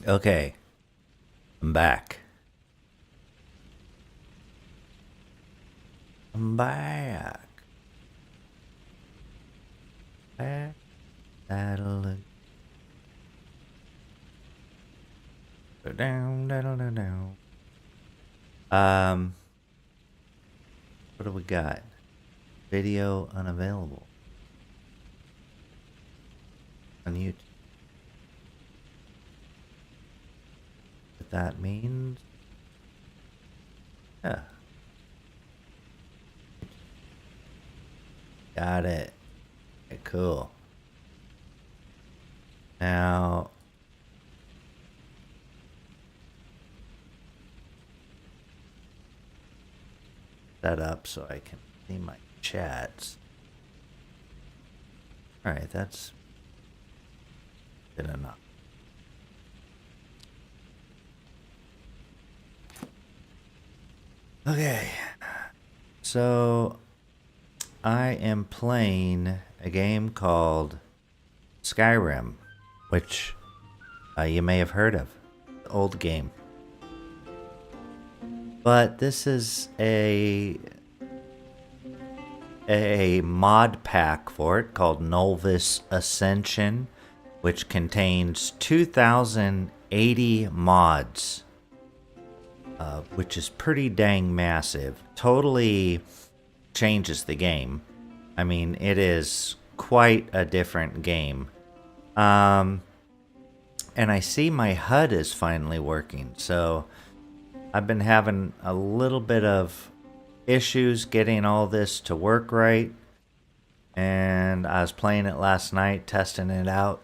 Okay, I'm back. I'm back. Back. That'll down, down, down. What do we got? Video unavailable on YouTube. What that means? Yeah, got it. Okay, cool. Now, set up so I can see my chats. All right, that's good enough. Okay, so I am playing a game called Skyrim, which you may have heard of. Old game. But this is a mod pack for it called Nolvus Ascension, which contains 2,080 mods, which is pretty dang massive. Totally changes the game. I mean, it is quite a different game. And I see my HUD is finally working, so I've been having a little bit of issues getting all this to work right. And I was playing it last night, testing it out.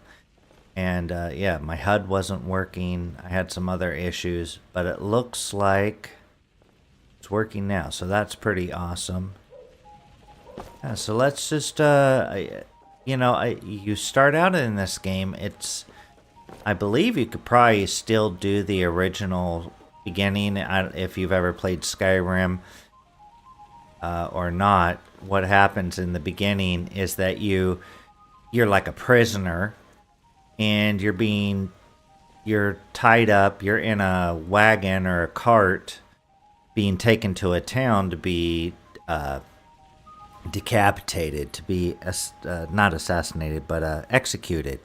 And yeah, my HUD wasn't working. I had some other issues, but it looks like it's working now. So that's pretty awesome. Yeah, so let's just, you start out in this game. I believe you could probably still do the original beginning if you've ever played Skyrim or not. What happens in the beginning is that you're like a prisoner, and you're tied up. You're in a wagon or a cart, being taken to a town to be decapitated, to be not assassinated, but executed.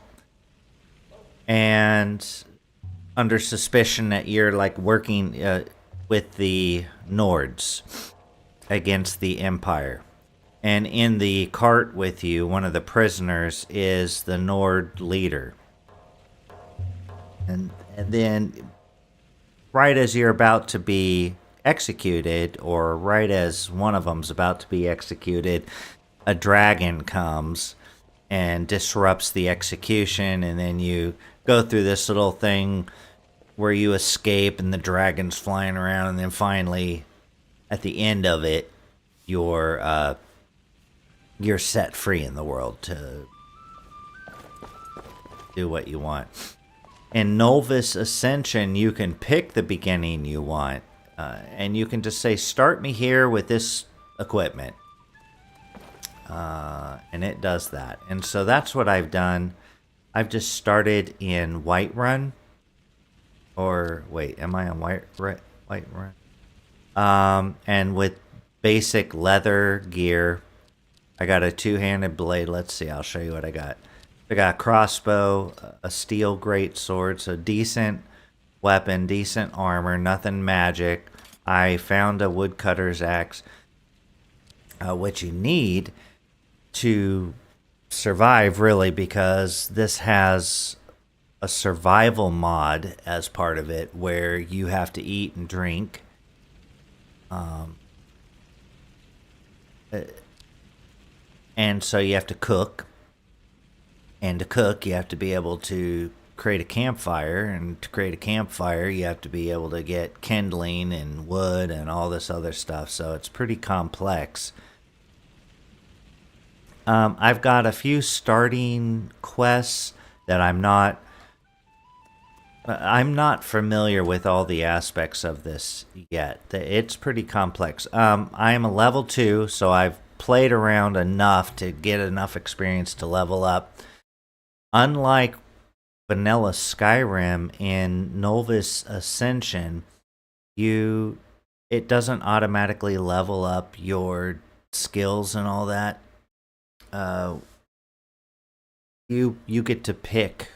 And under suspicion that you're like working with the Nords against the Empire. And in the cart with you, one of the prisoners is the Nord leader. And then, right as you're about to be executed, or right as one of them's about to be executed, a dragon comes and disrupts the execution, and then you go through this little thing where you escape and the dragon's flying around, and then finally at the end of it you're set free in the world to do what you want. In Nolvus Ascension, you can pick the beginning you want, and you can just say, start me here with this equipment, and it does that. And so that's what I've done. I've just started in Whiterun. Or wait, am I on Whiterun? And with basic leather gear, I got a two-handed blade. Let's see, I'll show you what I got. I got a crossbow, a steel greatsword, so decent weapon, decent armor, nothing magic. I found a woodcutter's axe, which you need to survive, really, because this has a survival mod as part of it where you have to eat and drink. And so you have to cook. And to cook, you have to be able to create a campfire. And to create a campfire, you have to be able to get kindling and wood and all this other stuff. So it's pretty complex. I've got a few starting quests that I'm not familiar with all the aspects of this yet. It's pretty complex. I am a level 2, so I've played around enough to get enough experience to level up. Unlike vanilla Skyrim, in Nolvus Ascension, it doesn't automatically level up your skills and all that. You get to pick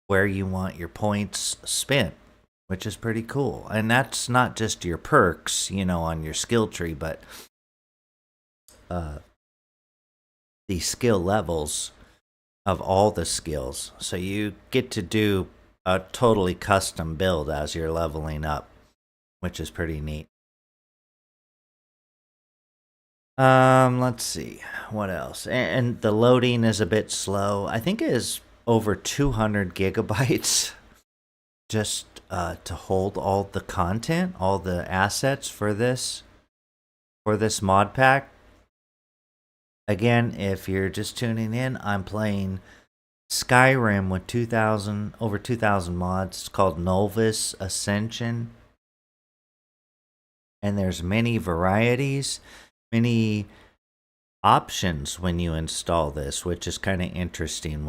where you want your points spent, which is pretty cool. And that's not just your perks, on your skill tree, but the skill levels of all the skills. So you get to do a totally custom build as you're leveling up, which is pretty neat. Let's see what else. And the loading is a bit slow. I think it is over 200 gigabytes just to hold all the content, all the assets for this mod pack. Again, if you're just tuning in, I'm playing Skyrim with over 2,000 mods. It's called Nolvus Ascension, and there's many varieties, many options when you install this, which is kind of interesting.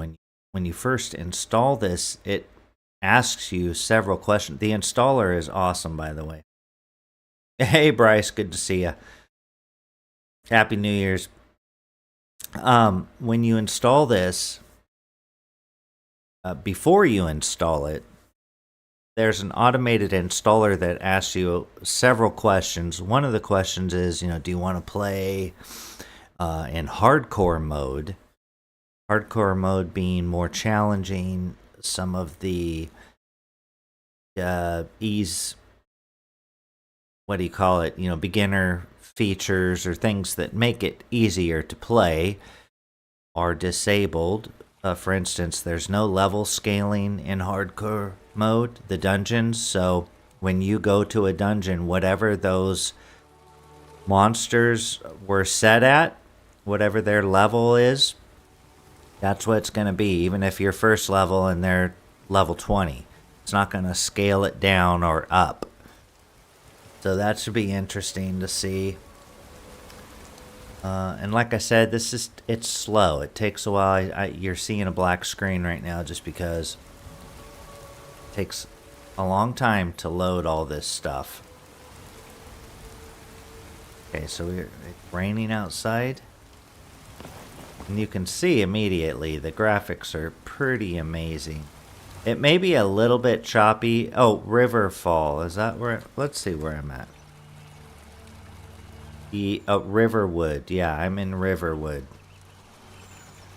When you first install this, it asks you several questions. The installer is awesome, by the way. Hey, Bryce, good to see you. Happy New Year's. When you install this, before you install it, there's an automated installer that asks you several questions. One of the questions is, do you want to play in hardcore mode? Hardcore mode being more challenging. Some of the beginner features or things that make it easier to play are disabled. For instance, there's no level scaling in hardcore mode, the dungeons. So when you go to a dungeon, whatever those monsters were set at, whatever their level is, that's what it's going to be. Even if you're first level and they're level 20, it's not going to scale it down or up. So that should be interesting to see. And like I said, it's slow. It takes a while. You're seeing a black screen right now just because it takes a long time to load all this stuff. Okay, so it's raining outside. And you can see immediately the graphics are pretty amazing. It may be a little bit choppy. Oh, Riverfall. Is that where? Let's see where I'm at. Riverwood. Yeah, I'm in Riverwood.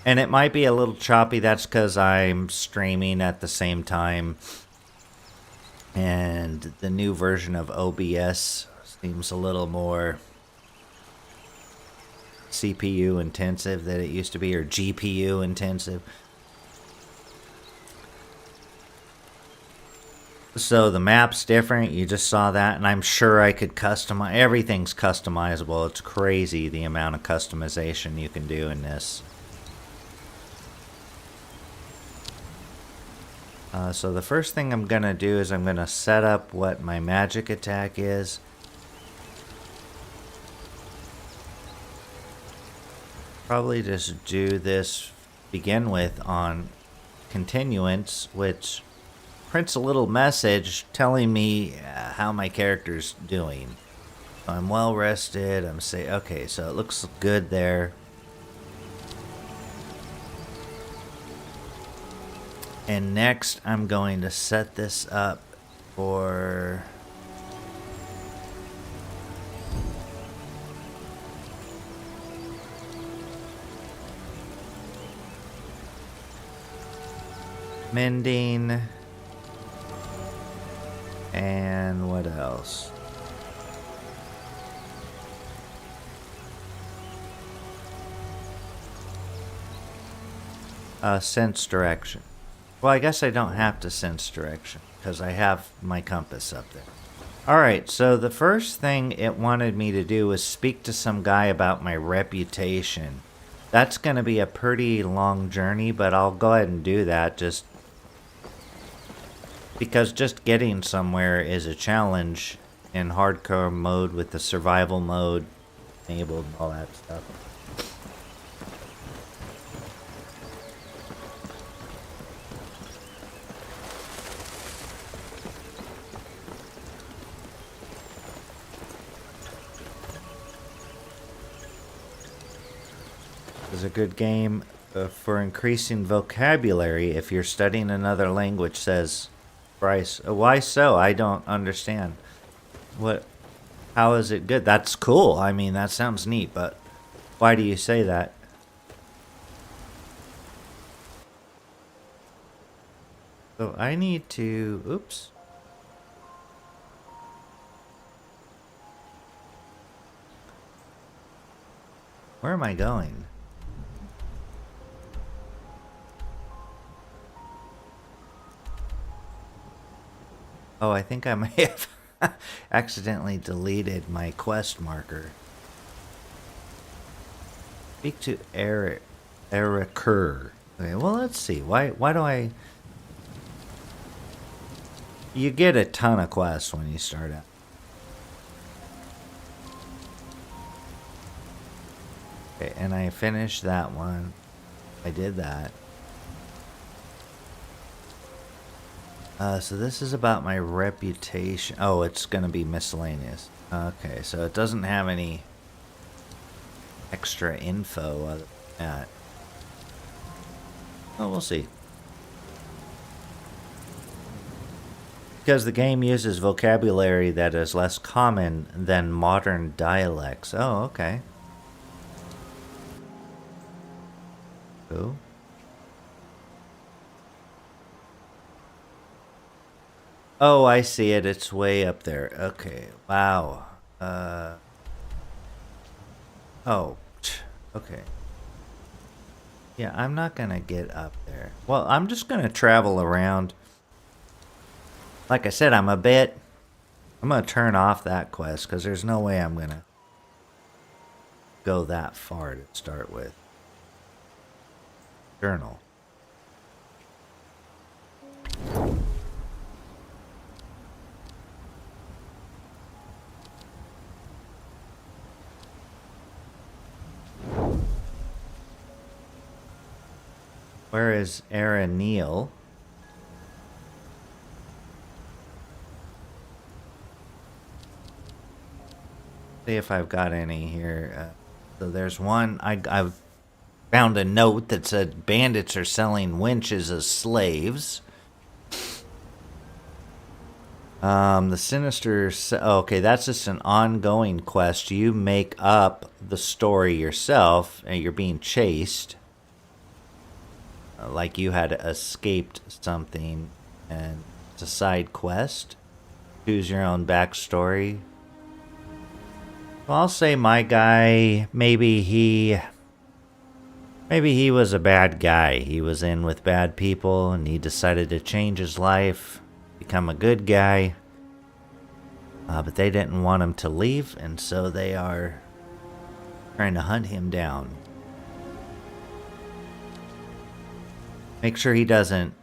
And it might be a little choppy. That's because I'm streaming at the same time. And the new version of OBS seems a little more CPU intensive than it used to be, or GPU intensive. So the map's different. You just saw that, and I'm sure I could customize. Everything's customizable. It's crazy the amount of customization you can do in this. So the first thing I'm going to do is I'm going to set up what my magic attack is. Probably just do this, begin with, on continuance, which prints a little message telling me how my character's doing. I'm well rested. Okay, so it looks good there. And next, I'm going to set this up for mending. And what else? Sense direction. Well, I guess I don't have to sense direction because I have my compass up there. Alright, so the first thing it wanted me to do was speak to some guy about my reputation. That's going to be a pretty long journey, but I'll go ahead and do that just because just getting somewhere is a challenge in hardcore mode with the survival mode enabled and all that stuff. is a good game for increasing vocabulary if you're studying another language, says Bryce. Why so? I don't understand. What? How is it good? That's cool. I mean, that sounds neat, but why do you say that? So I need to... Oops. Where am I going? Oh, I think I may have accidentally deleted my quest marker. Speak to Eric. Ericer. Okay, well, let's see. Why do I... You get a ton of quests when you start out. Okay, and I finished that one. I did that. So this is about my reputation. Oh, it's going to be miscellaneous. Okay, so it doesn't have any extra info other than that. Oh, we'll see. Because the game uses vocabulary that is less common than modern dialects. Oh, okay. Cool. Oh, I see it. It's way up there. Okay. Wow. Oh. Okay. Yeah, I'm not gonna get up there. Well, I'm just gonna travel around. Like I said, I'm gonna turn off that quest because there's no way I'm gonna go that far to start with. Journal. Where is Aaron Neal? See if I've got any here. So there's one. I've found a note that said bandits are selling winches as slaves. The sinister. Okay, that's just an ongoing quest. You make up the story yourself, and you're being chased. Like you had escaped something, and it's a side quest. Choose your own backstory. Well, I'll say my guy, maybe he was a bad guy. He was in with bad people, and he decided to change his life, become a good guy. But they didn't want him to leave, and so they are trying to hunt him down. Make sure he doesn't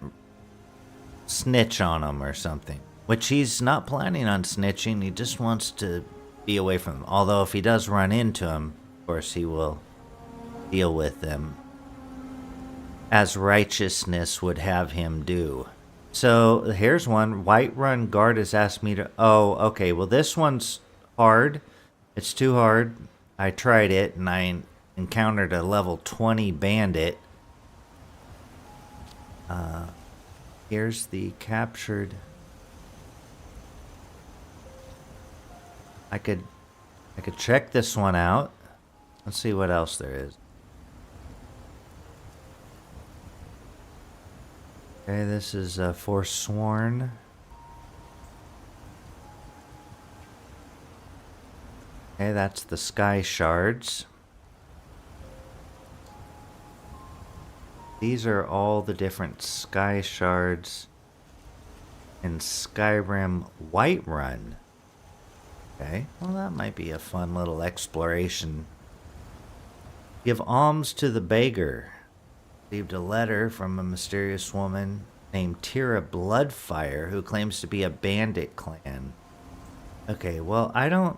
snitch on them or something. Which he's not planning on snitching. He just wants to be away from them. Although if he does run into them, of course he will deal with them as righteousness would have him do. So here's one. Whiterun Guard has asked me to... Oh, okay. Well, this one's hard. It's too hard. I tried it and I encountered a level 20 bandit. Here's the captured. I could check this one out. Let's see what else there is. Okay, this is Forsworn. Okay, that's the Sky Shards. These are all the different Sky Shards in Skyrim Whiterun. Okay, well that might be a fun little exploration. Give alms to the beggar. Received a letter from a mysterious woman named Tira Bloodfire who claims to be a bandit clan. Okay, well I'll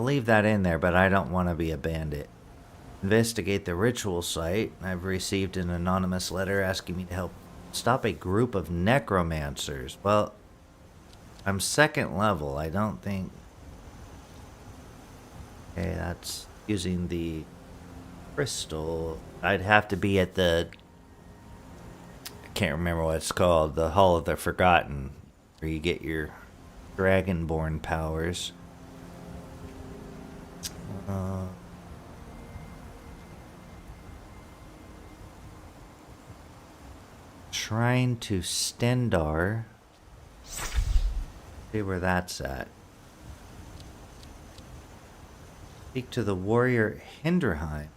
leave that in there, but I don't want to be a bandit. Investigate the ritual site. I've received an anonymous letter asking me to help stop a group of necromancers. Well, I'm second level. I don't think... Okay, that's using the Crystal. I'd have to be at the... I can't remember what it's called. The Hall of the Forgotten. Where you get your Dragonborn powers. Shrine to Stendar. See where that's at. Speak to the warrior Hinderheim.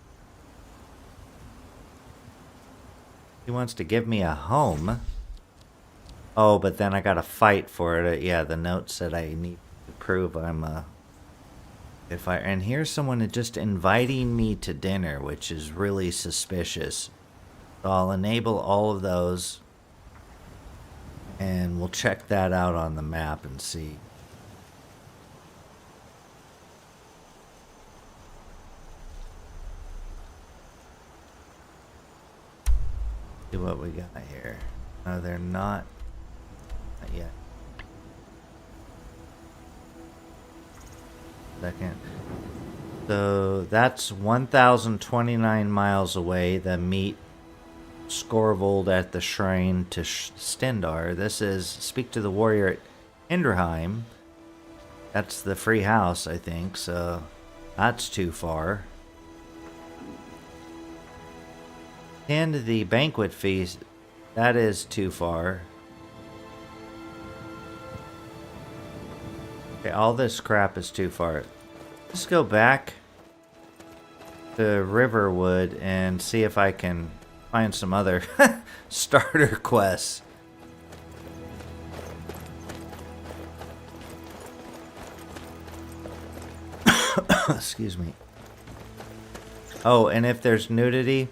He wants to give me a home. Oh, but then I gotta fight for it. Yeah, the note said I need to prove I'm a... And here's someone just inviting me to dinner, which is really suspicious. So I'll enable all of those. And we'll check that out on the map and see. See what we got here. No, they're not yet. Second. So that's 1,029 miles away. The meet Scorvold at the shrine to Stendar. This is speak to the warrior at Hinderheim. That's the free house, I think. So that's too far. And the banquet feast. That is too far. Okay, all this crap is too far. Let's go back to Riverwood and see if I can find some other starter quests. Excuse me. Oh, and if there's nudity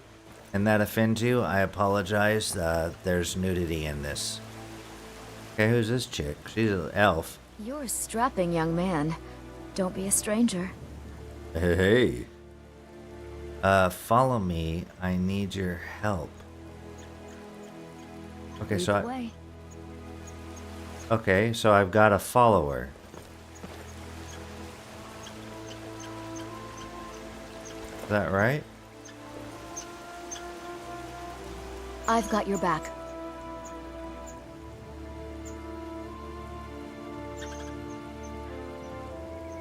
and that offends you, I apologize. There's nudity in this. Okay, who's this chick? She's an elf. You're a strapping young man. Don't be a stranger. Hey. Follow me. I need your help. Okay, Okay, so I've got a follower. Is that right? I've got your back.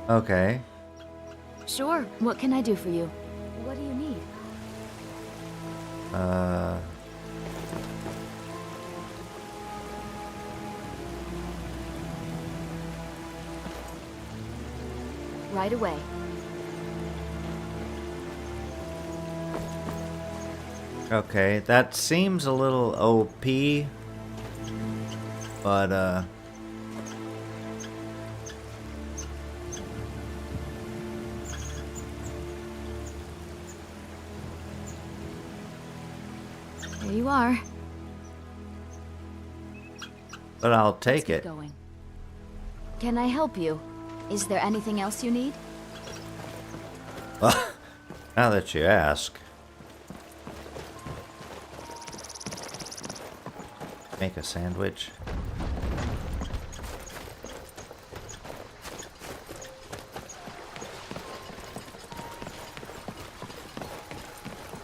Okay. Sure. What can I do for you? What do you need? Right away. Okay, that seems a little OP, but Here you are. but I'll take Let's it. keep going. Can I help you? Is there anything else you need? Well, now that you ask. Make a sandwich.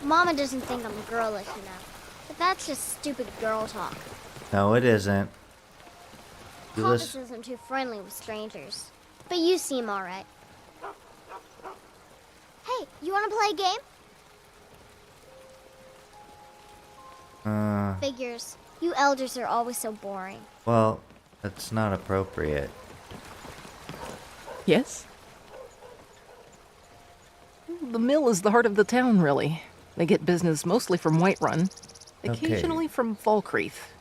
Mama doesn't think I'm girlish enough, but that's just stupid girl talk. No, it isn't. You Papa listen. says I'm too friendly with strangers, but you seem alright. Hey, you wanna play a game? Figures. You elders are always so boring. Well, that's not appropriate. Yes? The mill is the heart of the town, really. They get business mostly from Whiterun, occasionally from Falkreath.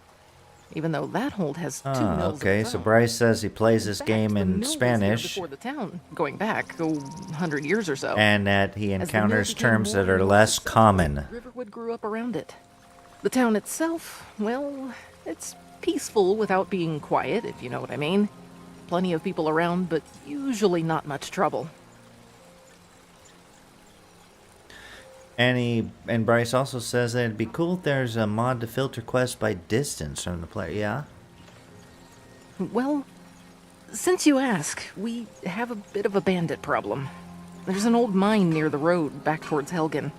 Even though that hold has two mills. Okay, of its so own. Bryce says he plays this fact, game the in mill was here Spanish, before the town, going back 100 years or so. and that he As the mill encounters became terms more that and are more less successful, common. Riverwood grew up around it. The town itself, well, it's peaceful without being quiet, if you know what I mean. Plenty of people around, but usually not much trouble. And Bryce also says that it'd be cool if there's a mod to filter quests by distance from the player. Yeah? Well, since you ask, we have a bit of a bandit problem. There's an old mine near the road back towards Helgen.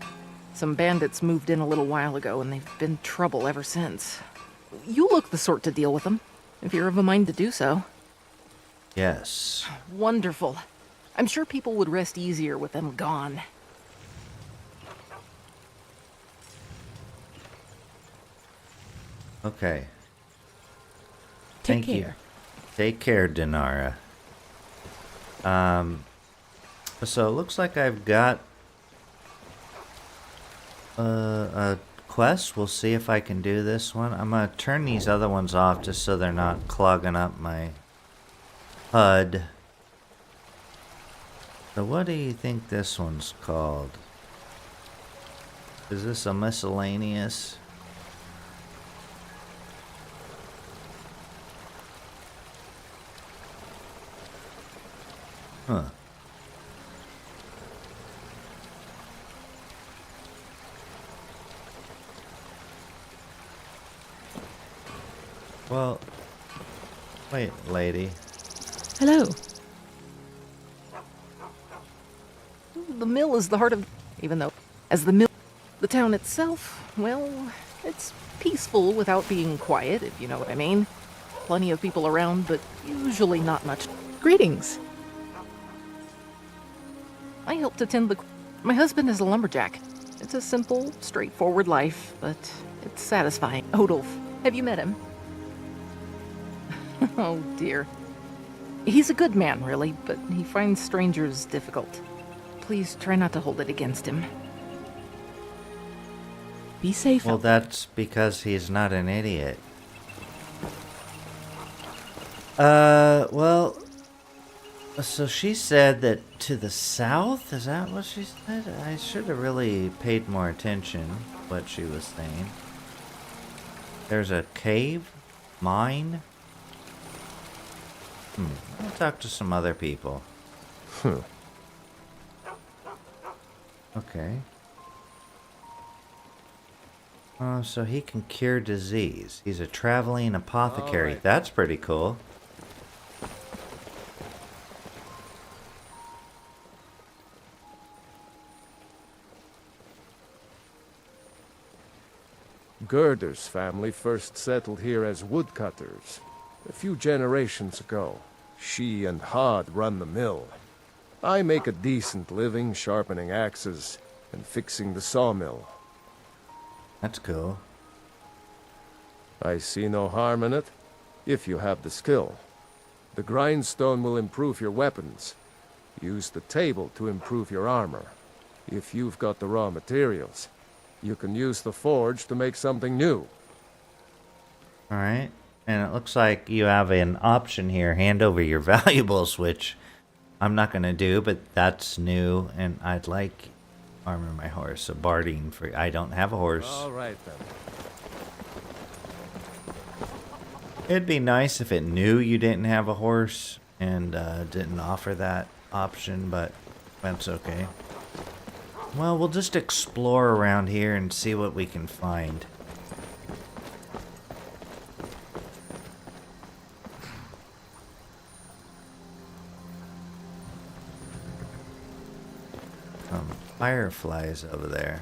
Some bandits moved in a little while ago, and they've been trouble ever since. You look the sort to deal with them, if you're of a mind to do so. Yes. Wonderful. I'm sure people would rest easier with them gone. Okay. Take Thank you. care. Take care, Dinara. So it looks like I've got a quest. We'll see if I can do this one. I'm gonna turn these other ones off just so they're not clogging up my HUD. So what do you think this one's called? Is this a miscellaneous? Huh. Well, wait, lady. Hello. The mill is the heart of... Even though, as the mill... The town itself, well, it's peaceful without being quiet, if you know what I mean. Plenty of people around, but usually not much. Greetings. I help to tend the... My husband is a lumberjack. It's a simple, straightforward life, but it's satisfying. Odolf, have you met him? Oh, dear. He's a good man, really, but he finds strangers difficult. Please try not to hold it against him. Be safe. Well, that's because he's not an idiot. Well, so she said that to the south? Is that what she said? I should have really paid more attention what she was saying. There's a cave? Mine? I'll talk to some other people. Okay. So he can cure disease. He's a traveling apothecary. Alright. That's pretty cool. Gerder's family first settled here as woodcutters a few generations ago. She and Hod run the mill. I make a decent living sharpening axes and fixing the sawmill. That's cool. I see no harm in it, if you have the skill. The grindstone will improve your weapons. Use the table to improve your armor. If you've got the raw materials, you can use the forge to make something new. Alright. And it looks like you have an option here. Hand over your valuables, which I'm not going to do, but that's new. And I'd like armor my horse. A barding for... I don't have a horse. All right, then. It'd be nice if it knew you didn't have a horse and didn't offer that option, but that's okay. Well, we'll just explore around here and see what we can find. Some fireflies over there.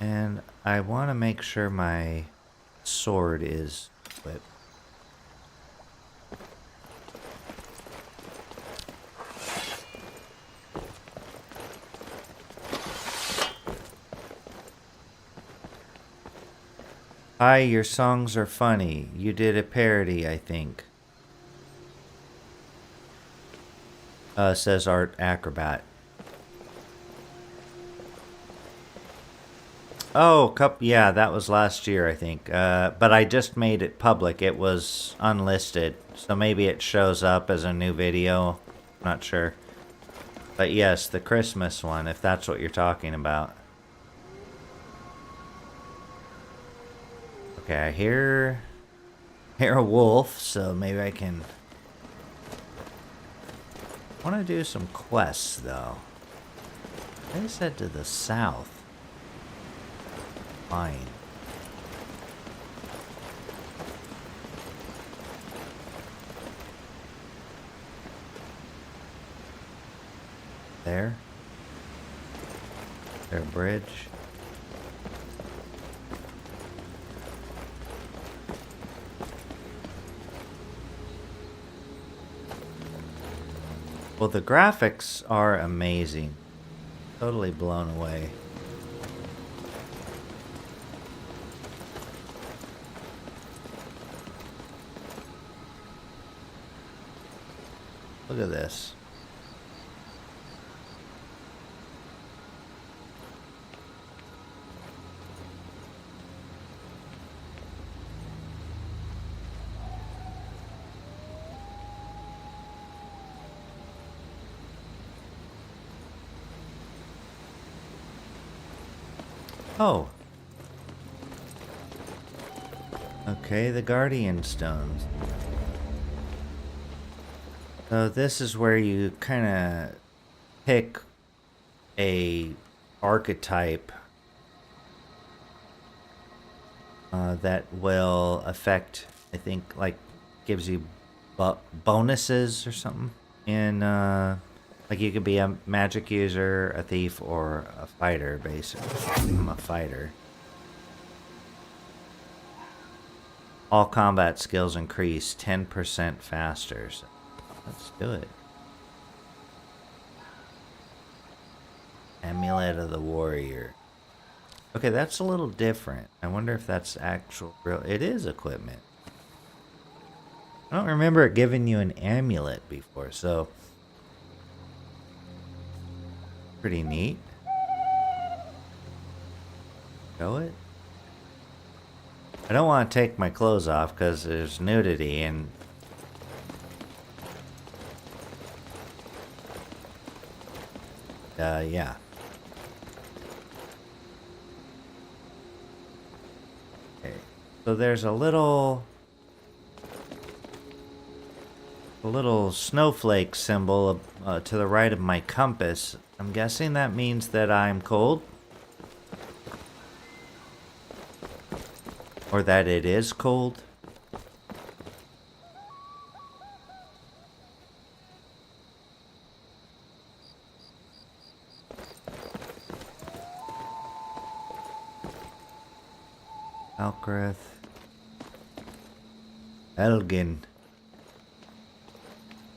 And I want to make sure my sword is equipped. Hi, your songs are funny. You did a parody, I think. Says Art Acrobat. Oh, yeah, that was last year, I think. But I just made it public. It was unlisted, so maybe it shows up as a new video. Not sure. But yes, the Christmas one, if that's what you're talking about. Okay, I hear a wolf, so maybe I can I want to do some quests, though. They said to the south. Fine. There. Their bridge. Well, the graphics are amazing. Totally blown away. Look at this. Oh. Okay, the Guardian Stones. So this is where you kind of pick a archetype that will affect, I think, like, gives you bonuses or something. In, like, you could be a magic user, a thief, or a fighter, basically. I'm a fighter. All combat skills increase 10% faster. So let's do it. Amulet of the Warrior. Okay, that's a little different. I wonder if that's actual real. It is equipment. I don't remember it giving you an amulet before, so pretty neat. Show it. I don't want to take my clothes off because there's nudity and yeah. Okay. So there's a little snowflake symbol to the right of my compass. I'm guessing that means that I'm cold. Or that it is cold. Alcreth. Elgin.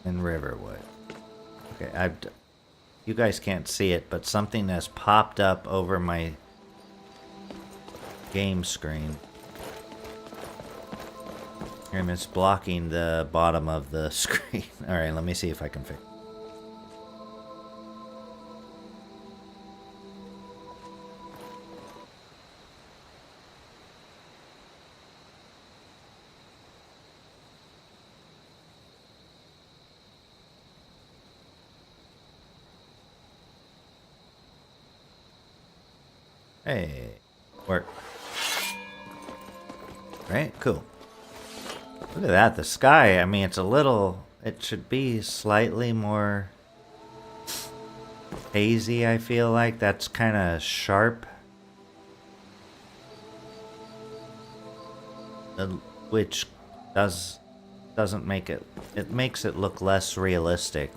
And Riverwood. Okay, you guys can't see it, but something has popped up over my game screen. And it's blocking the bottom of the screen. Alright, let me see if I can fix it. Hey, work. Right, cool. Look at that, the sky. I mean, it's a little, it should be slightly more hazy, I feel like. That's kind of sharp. Which doesn't make it, it makes it look less realistic.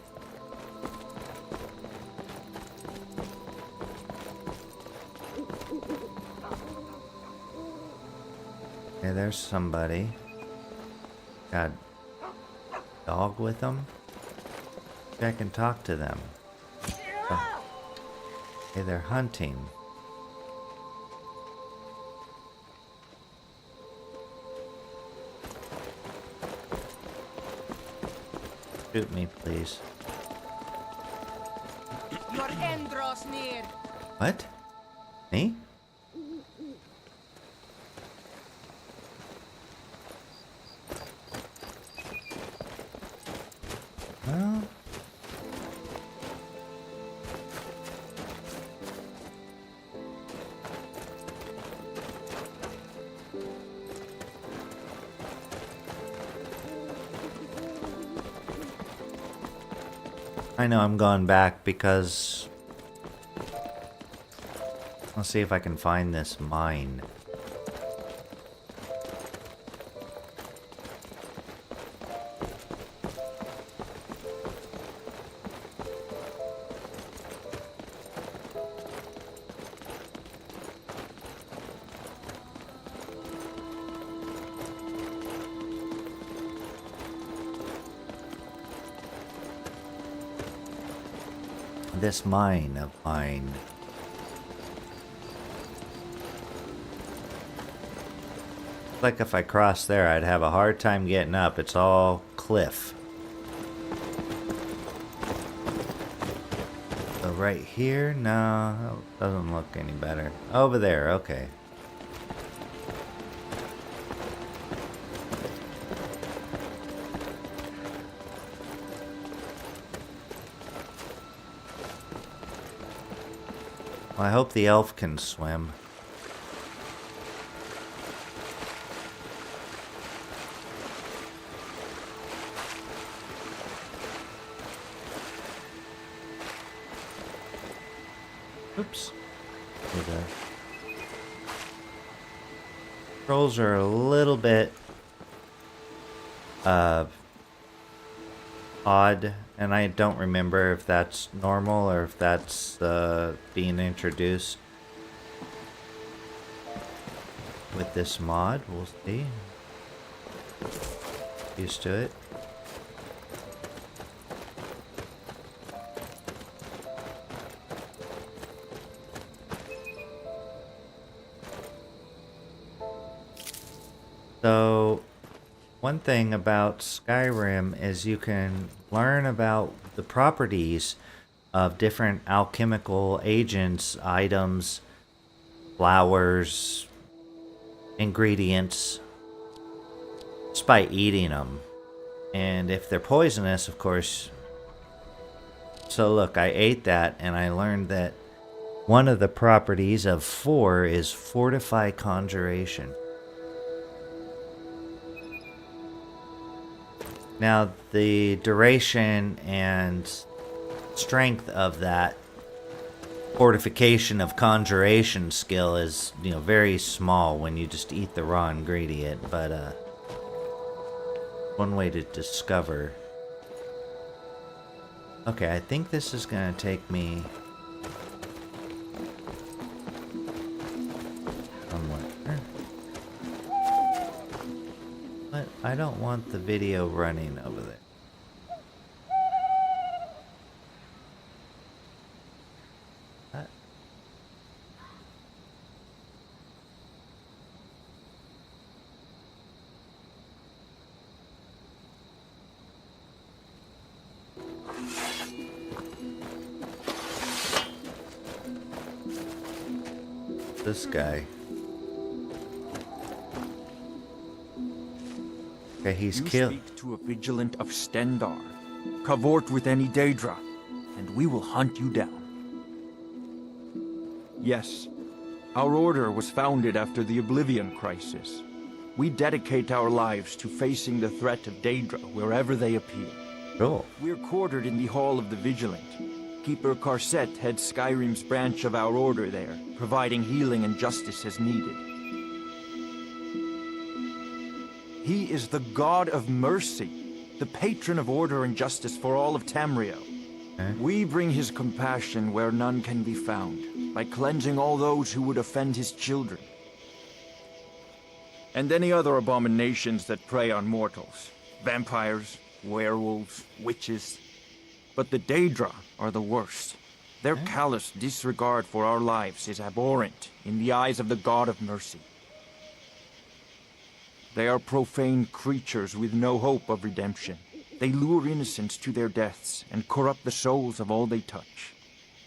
Okay, there's somebody. Got a dog with them. I can talk to them. Oh. Okay, they're hunting. Shoot me, please. What? Me? Well, I know I'm going back because... Let's see if I can find this mine. This mine of mine. Like if I crossed there, I'd have a hard time getting up. It's all cliff. So right here? No, doesn't look any better. Over there, okay. Well, I hope the elf can swim. Oops. The controls are a little bit odd, and I don't remember if that's normal or if that's being introduced with this mod. We'll see. Used to it. So, one thing about Skyrim is you can learn about the properties of different alchemical agents, items, flowers, ingredients, just by eating them. And if they're poisonous, of course. So look, I ate that and I learned that one of the properties of 4 is Fortify Conjuration. Now, the duration and strength of that fortification of conjuration skill is, very small when you just eat the raw ingredient, but one way to discover. Okay, I think this is gonna take me somewhere. But I don't want the video running over there. This guy. Okay, he's killed. You speak to a vigilant of Stendar. Cavort with any Daedra, and we will hunt you down. Yes, our order was founded after the Oblivion Crisis. We dedicate our lives to facing the threat of Daedra wherever they appear. Cool. We're quartered in the Hall of the Vigilant. Keeper Carset heads Skyrim's branch of our order there, providing healing and justice as needed. He is the god of mercy, the patron of order and justice for all of Tamriel. We bring his compassion where none can be found, by cleansing all those who would offend his children. And any other abominations that prey on mortals. Vampires, werewolves, witches. But the Daedra are the worst. Their callous disregard for our lives is abhorrent in the eyes of the god of mercy. They are profane creatures with no hope of redemption. They lure innocents to their deaths and corrupt the souls of all they touch.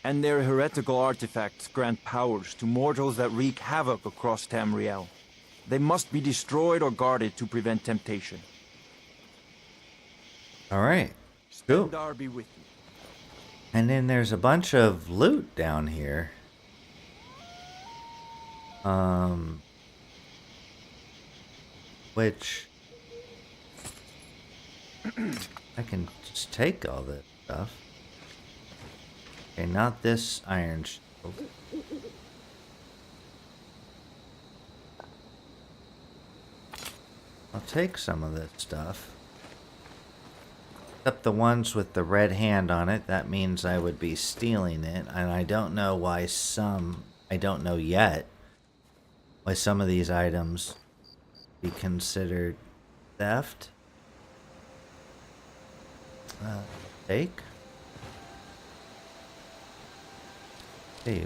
And their heretical artifacts grant powers to mortals that wreak havoc across Tamriel. They must be destroyed or guarded to prevent temptation. Alright. Cool. Stendar be with you. And then there's a bunch of loot down here. Which I can just take all this stuff. Okay, not this iron shield. I'll take some of this stuff. Except the ones with the red hand on it, that means I would be stealing it, and I don't know why I don't know yet, why some of these items be considered theft. Take? Hey.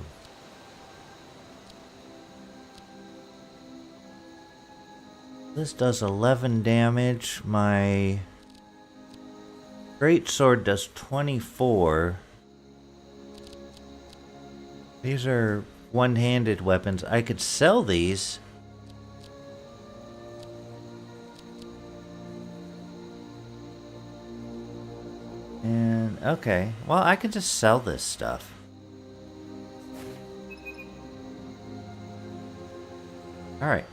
This does 11 damage. My greatsword does 24. These are one-handed weapons. I could sell these. And, okay. Well, I could just sell this stuff. Alright.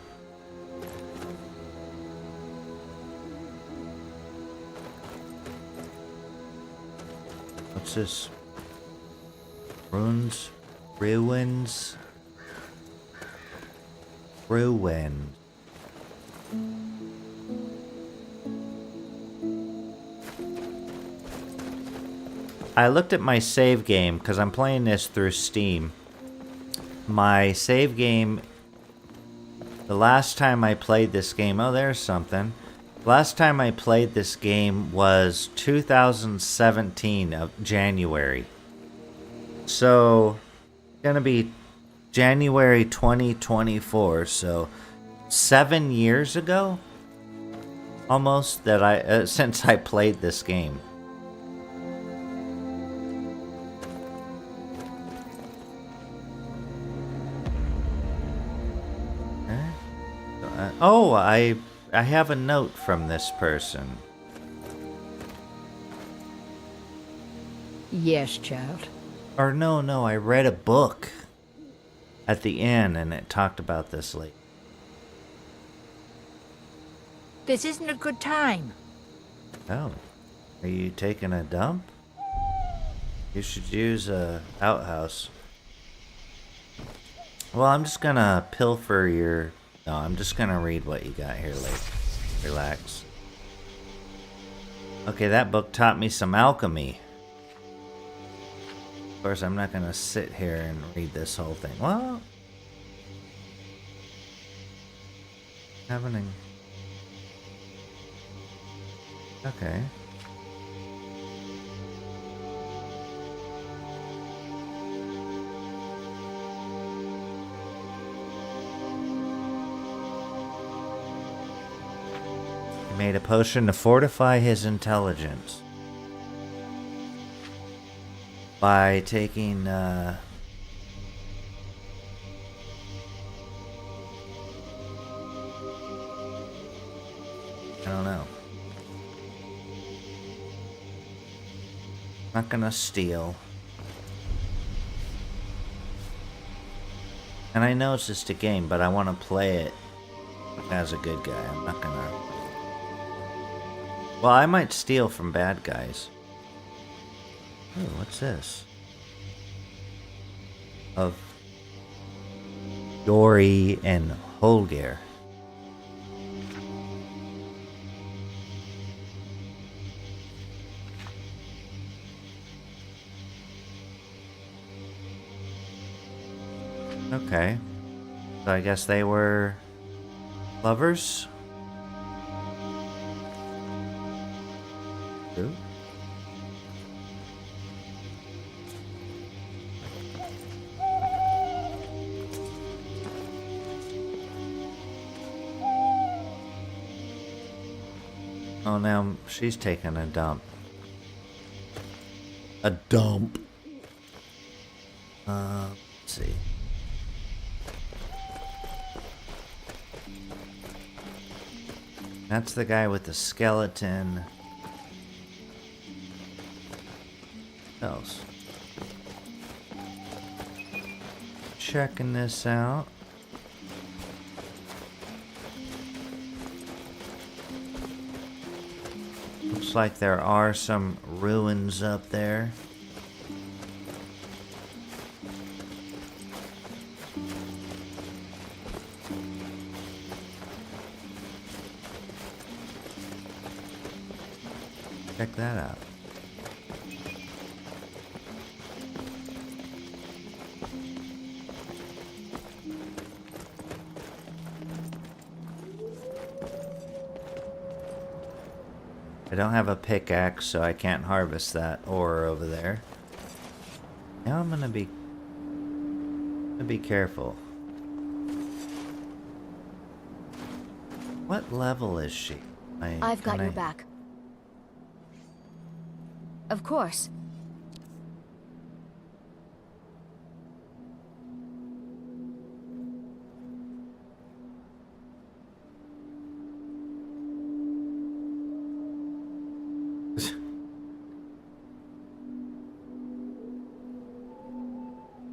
What's this? Ruins? Ruins? Ruin. I looked at my save game because I'm playing this through Steam. My save game, the last time I played this game, oh, there's something. Last time I played this game was 2017 of January. So, it's gonna be January 2024. So, 7 years ago, almost that since I played this game. Oh, I have a note from this person. Yes, child. Or no, I read a book at the inn and it talked about this lady. This isn't a good time. Oh, are you taking a dump? You should use a outhouse. Well, I'm just gonna pilfer your... No, I'm just gonna read what you got here, lady. Relax. Okay, that book taught me some alchemy. Of course, I'm not gonna sit here and read this whole thing. Well... happening. Okay. He made a potion to fortify his intelligence by taking I don't know. Not gonna steal. And I know it's just a game, but I want to play it as a good guy. I'm not gonna... Well, I might steal from bad guys. Oh, what's this? Of Yori and Holger. Okay. So I guess they were lovers? Who? Oh, now she's taking a dump. A dump. Let's see. That's the guy with the skeleton. What else? Checking this out. Looks like there are some ruins up there. Check that out. I don't have a pickaxe, so I can't harvest that ore over there. Now I'm gonna be careful. What level is she? I've got your back. Of course.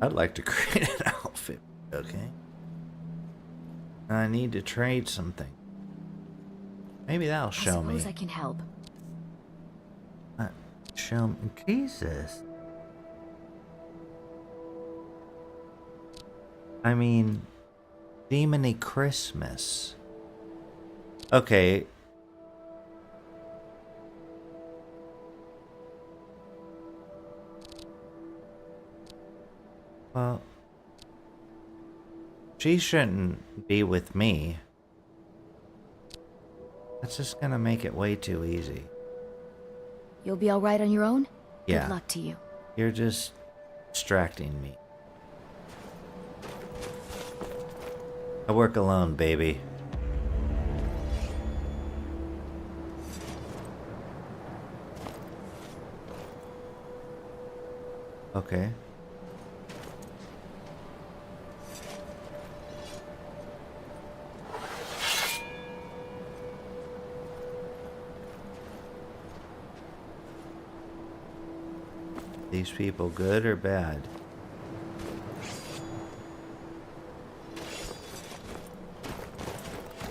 I'd like to create an outfit, okay? I need to trade something. Maybe that'll show me. I suppose I can help. Show me. Jesus. I mean, Demony Christmas. Okay. Well, she shouldn't be with me. That's just gonna make it way too easy. You'll be all right on your own? Yeah. Good luck to you. You're just distracting me. I work alone, baby. Okay. These people good or bad?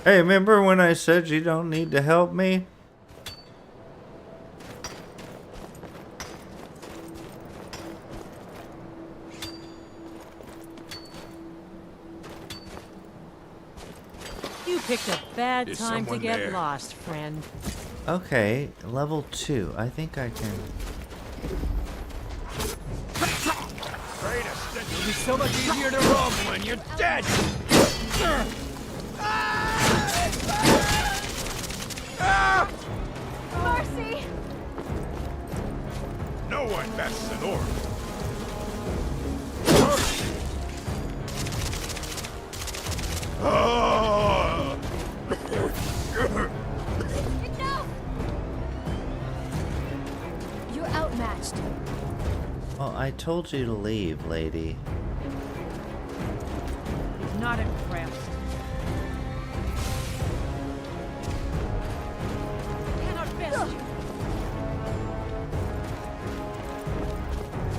Hey, remember when I said you don't need to help me? You picked a bad Is time to someone get there? lost, friend. Okay, level 2. I think I can... It'll be so much easier to rob when you're dead! Mercy! No one bests an orc. No! You're outmatched. Well, I told you to leave, lady. Not impressed. Cannot best you.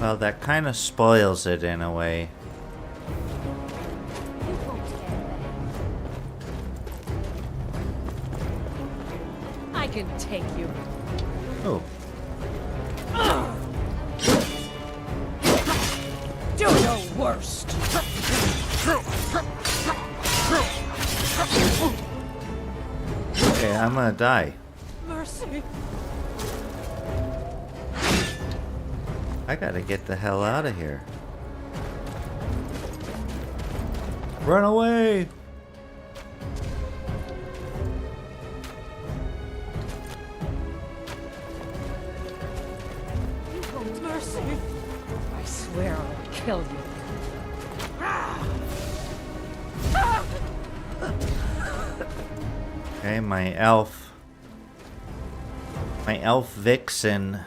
Well, that kind of spoils it in a way. You won't get away. I can take you. Oh. Do your worst. Okay, I'm gonna die. Mercy. I gotta get the hell out of here. Run away! Mercy. I swear I'll kill you. Okay, my elf vixen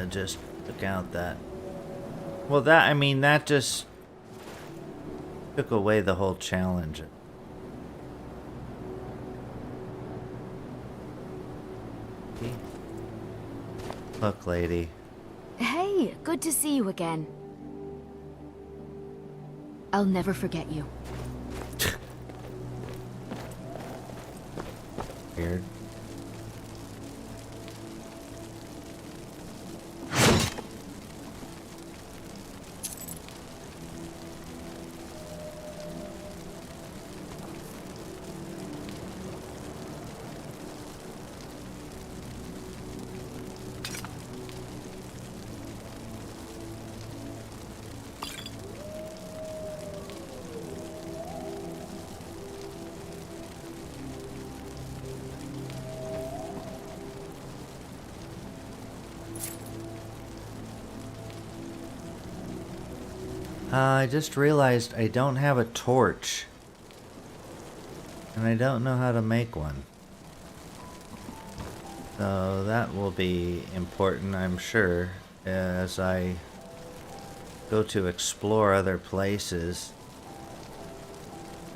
just took out that. Well, that just took away the whole challenge. Look, lady. Hey, good to see you again. I'll never forget you. Weird. I just realized I don't have a torch. And I don't know how to make one. So that will be important, I'm sure, as I go to explore other places.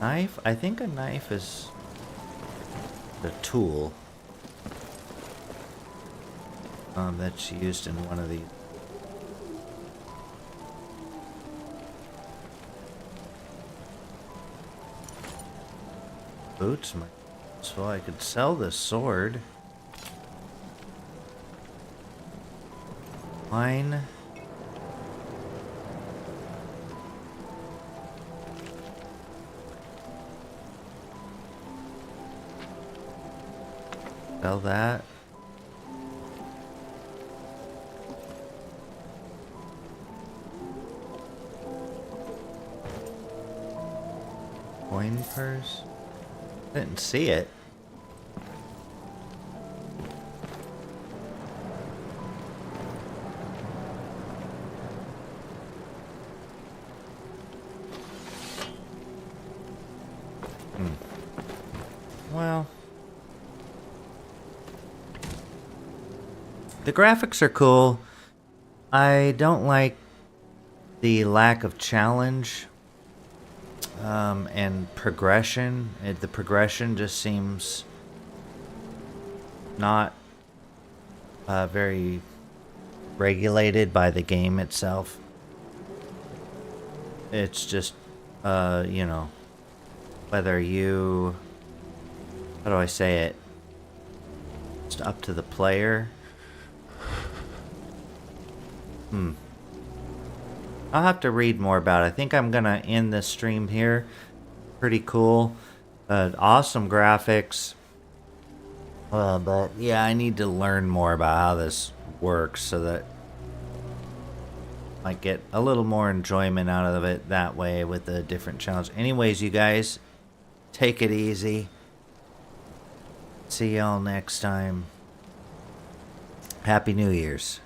Knife? I think a knife is a tool that's used in one of these. Boots, so I could sell this sword. Wine. Sell that. Coin purse. Didn't see it. Well, the graphics are cool. I don't like the lack of challenge and progression. The progression just seems not very regulated by the game itself. It's just, you know, whether you, how do I say it? It's up to the player. I'll have to read more about it. I think I'm gonna end this stream here. Pretty cool. Awesome graphics. But yeah, I need to learn more about how this works so that I get a little more enjoyment out of it that way with the different challenge. Anyways, you guys, take it easy. See y'all next time. Happy New Year's.